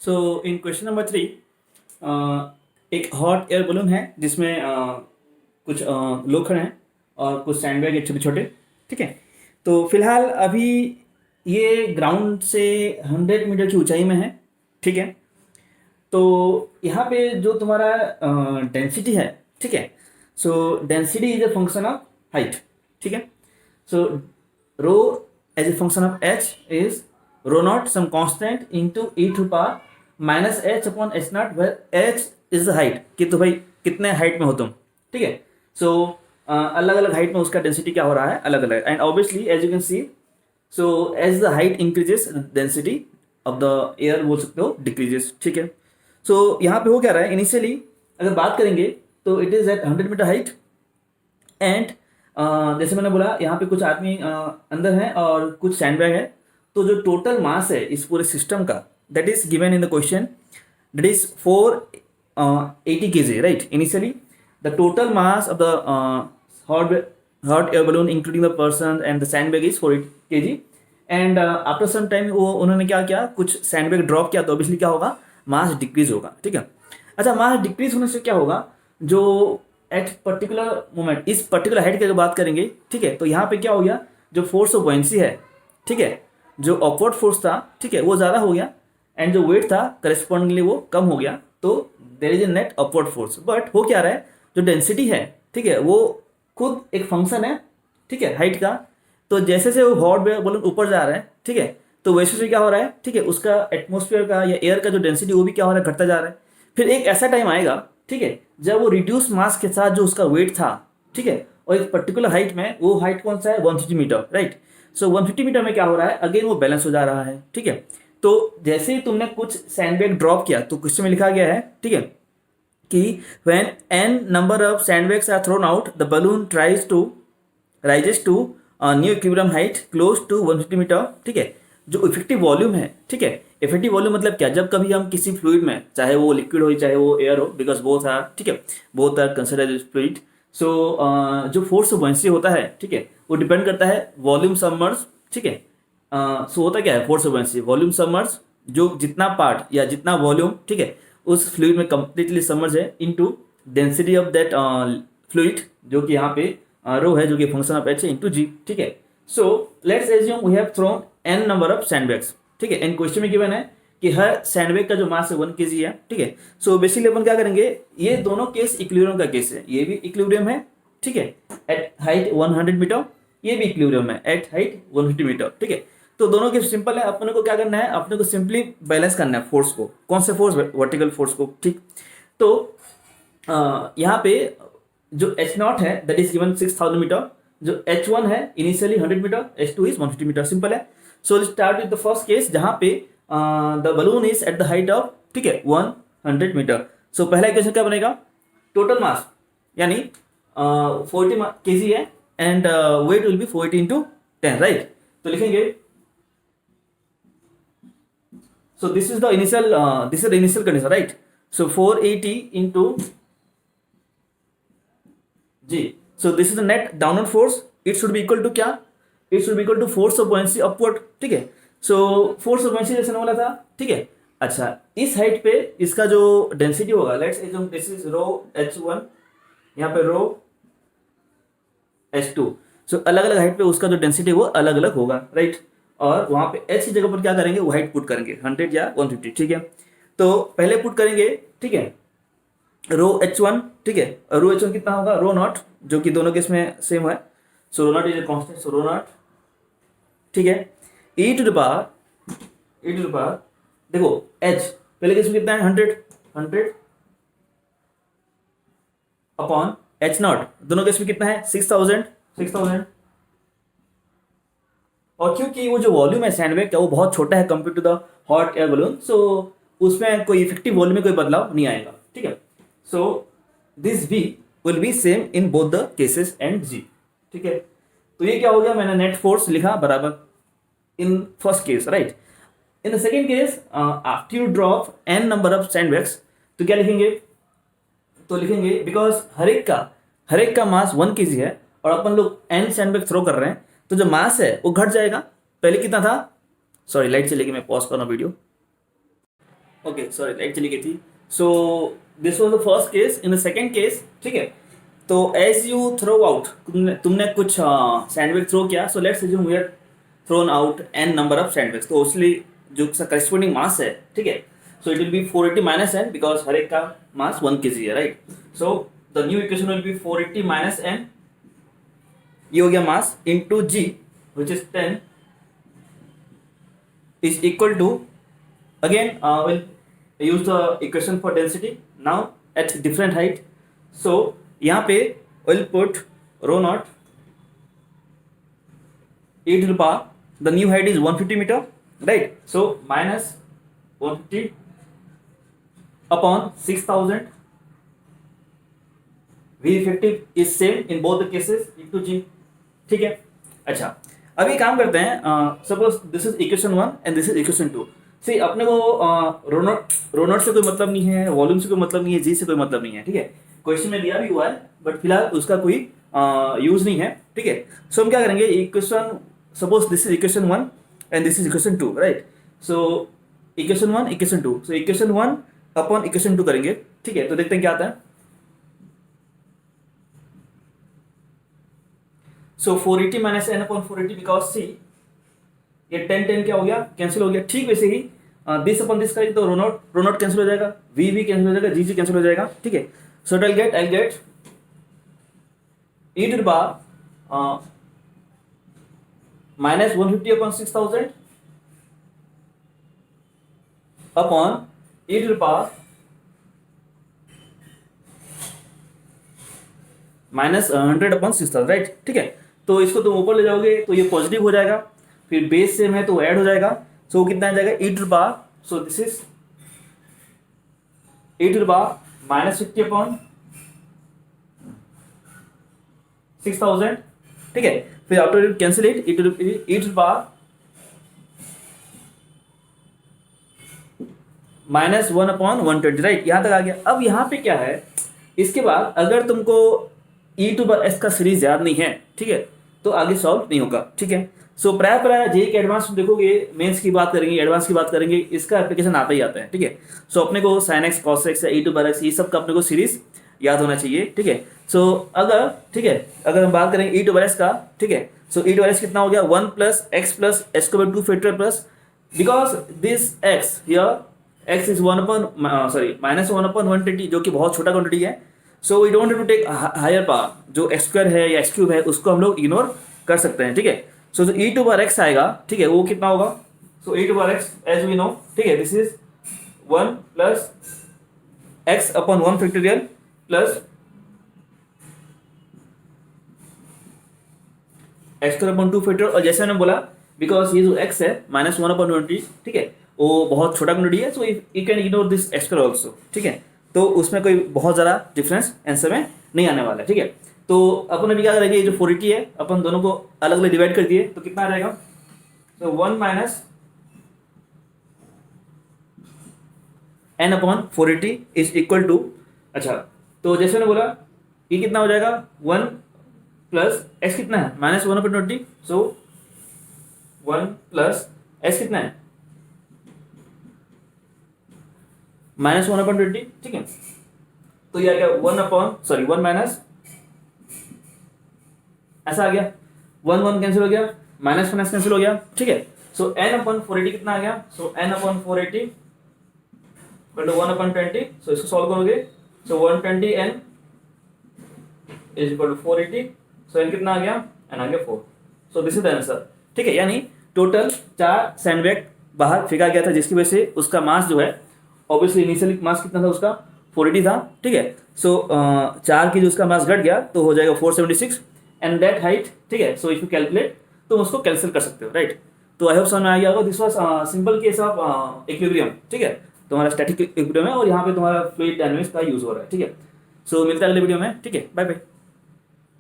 सो इन question number 3 एक hot air balloon है जिसमें कुछ लोग खड़े हैं और कुछ सैंडबैग है छोटे छोटे। ठीक है, तो फिलहाल अभी ये ग्राउंड से 100 मीटर की ऊंचाई में है। ठीक है, तो यहाँ पे जो तुम्हारा डेंसिटी है, ठीक है, so density is a function of height. ठीक है, so rho as a function of h is rho naught some constant into e to power minus h upon h naught, where h is the height कि तो भाई कितने height में हो तुम। ठीक है, सो अलग अलग हाइट में उसका डेंसिटी क्या हो रहा है, अलग अलग, and obviously as you can see, so as the height increases density of the air बोल सकते हो डिक्रीजेस। ठीक है, सो यहाँ पे हो क्या रहा है, इनिशियली अगर बात करेंगे तो it is at 100 metre height and जैसे मैंने बोला यहाँ पे कुछ आदमी अंदर हैं और कुछ सैंडबैग है। तो जो टोटल मास है इस पूरे सिस्टम का, that is given in the question, that is 480 kg, right. Initially the total mass of the hot air balloon including the person and the sandbag is 480 kg and after some time वो उन्होंने क्या किया, कुछ sandbag drop किया, तो obviously क्या होगा, मास decrease होगा। ठीक है, अच्छा, मास डिक्रीज होने से क्या होगा, जो एट पर्टिकुलर मोमेंट इस पर्टिकुलर हाइट की अगर बात करेंगे, ठीक है, तो यहाँ पे क्या हो गया, जो फोर्स ऑफ बॉयंसी है, ठीक है, जो अपवर्ड फोर्स था, ठीक है, वो ज़्यादा हो गया एंड जो वेट था करस्पॉन्डिंगली वो कम हो गया, तो there is a net upward force. But हो क्या रहा है, जो डेंसिटी है, ठीक है, वो खुद एक फंक्शन है, ठीक है, हाइट का। तो जैसे से वो हॉट बलून ऊपर जा रहा है, ठीक है, तो वैसे से क्या हो रहा है, ठीक है, उसका एटमॉस्फेयर का या एयर का जो डेंसिटी वो भी क्या हो रहा है, घटता जा रहा है। फिर एक ऐसा टाइम आएगा, ठीक है, जब वो रिड्यूस मास के साथ जो उसका वेट था, ठीक है, और एक पर्टिकुलर हाइट में, वो हाइट कौन सा है, 150 मीटर, राइट। सो 150 मीटर में क्या हो रहा है, अगेन वो बैलेंस हो जा रहा है। ठीक है, तो जैसे ही तुमने कुछ सैंडबैग ड्रॉप किया, तो क्वेश्चन में लिखा गया है, ठीक है, कि when n number of sandbags are thrown out, the balloon rises to a new equilibrium height close to 150 metre. ठीक है, जो इफेक्टिव वॉल्यूम है, ठीक है, इफेक्टिव वॉल्यूम मतलब क्या, जब कभी हम किसी फ्लूइड में, चाहे वो लिक्विड हो चाहे वो एयर हो, बिकॉज बोथ आर, ठीक है, both are considered as fluid. So जो फोर्स ऑफ बॉयंसी होता है, ठीक है, वो डिपेंड करता है वॉल्यूम सबमर्ज। ठीक है, सो होता क्या है, force of buoyancy, volume submerge, जो जितना पार्ट या जितना वॉल्यूम, ठीक है, उस फ्लूइड में कंप्लीटली सबमर्ज है, into density of that fluid, जो कि यहाँ पे रो है, जो कि फंक्शन ऑफ एच है, इनटू जी। ठीक है, so let's assume we have thrown n number of sandbags. ठीक है, एन क्वेश्चन में गिवन है कि हर सैंडबैग का जो मास है 1 kg है। ठीक है, सो बेसिकली अपन क्या करेंगे, ये दोनों केस इक्विलिब्रियम का केस है, ये भी इक्विलिब्रियम है, ठीक है, एट हाइट 100 मीटर, ये भी इक्विलिब्रियम है एट हाइट 150 मीटर। ठीक है, तो दोनों के सिंपल है, अपने को क्या करना है, अपने को सिंपली बैलेंस करना है फोर्स को, कौन से फोर्स, वर्टिकल फोर्स को। ठीक, तो यहाँ पे जो एच नॉट है दैट इज गिवन 6000 मीटर, जो H1 है initially 100 metre, H2 is 150 metre, simple है। So let's start with the first case, जहाँ पे the balloon is at the height of, ठीक है, 100 मीटर। सो पहला इक्वेशन क्या बनेगा, टोटल मास यानी 40 kg है and weight will be 40 into 10, right. तो लिखेंगे, so this is the initial condition, right? So 480 into g, so this is the net downward force, it should be equal to क्या, it should be equal to force of buoyancy upward। ठीक है, so force of buoyancy जैसे बोला था, ठीक है। अच्छा, इस हाइट पे इसका जो डेंसिटी होगा, let's assume this is rho h1, यहाँ पे रो h2, सो अलग अलग हाइट पे उसका जो डेंसिटी वो अलग अलग होगा, राइट। और वहाँ पे एच की जगह पर क्या करेंगे, वो हाइट पुट करेंगे 100 या 150। ठीक है, तो पहले पुट करेंगे, ठीक है, रो H1, ठीक है, रो H1 कितना होगा, रो नॉट, जो कि दोनों केस में सेम है, so rho naught is a constant, so rho naught, ठीक है, ई टू द पावर, देखो H पहले केस में कितना है, 100 अपॉन H नॉट, दोनों केस में कितना है, 6000। और क्योंकि वो जो वॉल्यूम है सैंडबैग का वो बहुत छोटा है compare to the hot air balloon, so उसमें कोई इफेक्टिव वॉल्यूम में कोई बदलाव नहीं आएगा। ठीक है, so this V will be same in both the cases and G। ठीक है, तो ये क्या हो गया, मैंने नेट फोर्स लिखा बराबर in first case, right. In the second case, after you drop n number of sandbags, तो क्या लिखेंगे, तो लिखेंगे बिकॉज हर एक का मास 1 kg है और अपन लोग n सैंडबैग थ्रो कर रहे हैं, तो जो मास है वो घट जाएगा। पहले कितना था, सॉरी लाइट चलेगी, मैं पॉज कर रहा हूँ वीडियो। ओके सॉरी लाइट चली गई थी. So this was the first case. In the second case, ठीक है, तो एज यू थ्रो आउट, तुमने कुछ सैंडविच थ्रो किया. So let's assume we are thrown out n number of sandwich. तो उसलिए जो करस्पॉन्डिंग मास है, ठीक है, so it will be 480 minus n because हर एक का मास 1 kg है, right. So the new equation will be 480 minus n, ये हो गया mass, into g which is 10 is equal to, again we'll use the equation for density now at different height. So यहाँ पे we'll put rho naught e to the power, the new height is 150 meter, right. So minus 150 upon 6000, v50 is same in both the cases into g. ठीक है. अच्छा, अभी काम करते हैं. Suppose this is equation 1 and this is equation 2. सी अपने को रोनोट से कोई मतलब नहीं है, वॉल्यूम से कोई मतलब नहीं है, जी से कोई मतलब नहीं है, ठीक है. क्वेश्चन में दिया भी हुआ है बट फिलहाल उसका कोई यूज नहीं है, ठीक है. सो हम क्या करेंगे, equation, suppose this is equation 1 and this is equation 2, right. So equation 1 equation 2, so equation 1 upon equation 2 करेंगे, ठीक है. तो देखते हैं क्या आता है. सो 480 माइनस एन अपॉन 480 बिकॉज सी, ये 10 क्या हो गया, कैंसिल हो गया. ठीक वैसे ही दिस अपॉन दिस करेंगे तो रोनोट कैंसिल हो जाएगा, वी भी कैंसिल हो जाएगा, जी कैंसिल हो जाएगा, ठीक है. So I get e to the power minus 150 upon 6000 upon e to the power minus 100 upon 6000, right. ठीक है. तो इसको तुम ऊपर ले जाओगे तो ये पॉजिटिव हो जाएगा, फिर बेस सेम है तो ऐड हो जाएगा. सो कितना आ जाएगा, e to the power, so this is e to the power minus 50 upon 6000, ठीक है. फिर after cancel it, e to the power minus 1 upon 120, right. यहाँ तक आ गया. अब यहाँ पे क्या है, इसके बाद अगर तुमको e to the s का सीरीज याद नहीं है, ठीक है, तो आगे सॉल्व नहीं होगा, ठीक है. सो प्राय जे के एडवांस देखोगे, मेंस की बात करेंगे, एडवांस की बात करेंगे, इसका एप्लीकेशन आता ही आता है, ठीक है. सो अपने को sin x cos x या e to the x, ये सब का अपने को सीरीज याद होना चाहिए, ठीक है. सो अगर, ठीक है, अगर हम बात करें e to the s का, ठीक है, सो e to the s कितना हो गया, 1 प्लस x प्लस s को 2 factor plus, because this x here x is 1 upon minus 1 upon 120, जो कि बहुत छोटा क्वांटिटी है. So we don't have to take higher power, जो x स्क्वायर है या x क्यूब है उसको हम लोग इग्नोर कर सकते हैं, ठीक है. सो जो e to the x आएगा, ठीक है, वो कितना होगा. So e to the x as we know, ठीक है, this is 1 plus x upon 1 factorial plus x square upon 2 factorial. और जैसे मैंने बोला, बिकॉज ये जो x है माइनस 1 अपॉन 20, ठीक है, वो बहुत छोटा क्वांटिटी है, so you can ignore this x square also, ठीक है. तो उसमें कोई बहुत ज़्यादा डिफरेंस आंसर में नहीं आने वाला है, ठीक है. तो अपन अभी क्या करेंगे, ये जो 480 है अपन दोनों को अलग अलग डिवाइड कर दिए तो कितना आ जाएगा. तो 1 minus n upon 480 is equal to, अच्छा, तो जैसे मैंने बोला ये कितना हो जाएगा, 1 प्लस एस कितना है, माइनस 1 अपॉन 20. सो 1 प्लस एस कितना है, माइनस 1 अपॉन 20, ठीक है. तो ये आ गया 1 माइनस, ऐसा आ गया, 1 कैंसिल हो गया, माइनस माइनस कैंसिल हो गया, ठीक है. सो n अपॉन 480 कितना आ गया, so n upon 480 but 1 upon 20. So इसको सॉल्व करोगे, so 120 n is equal to 480. So n कितना आ गया, n आ गया 4. So this is the answer, ठीक है. यानी टोटल 4 सैंडबैग बाहर फेंका गया था, जिसकी वजह से उसका मास जो है, ऑब्वियसली इनिशियल मास कितना था उसका, 480 था, ठीक है. सो 4 की जो उसका मास घट गया तो हो जाएगा 476 एंड दैट हाइट, ठीक है. सो इफ यू कैलकुलेट तो उसको कैंसिल कर सकते हो, राइट. तो आई होप समझ में आ गया होगा. This was simple case of equilibrium, ठीक है. तुम्हारा स्टैटिक इक्विलिब्रियम है और यहाँ पे तुम्हारा फ्लूइड डायनामिक्स का यूज हो रहा है, ठीक है. सो मिलता है अगले वीडियो में, ठीक है. Bye bye.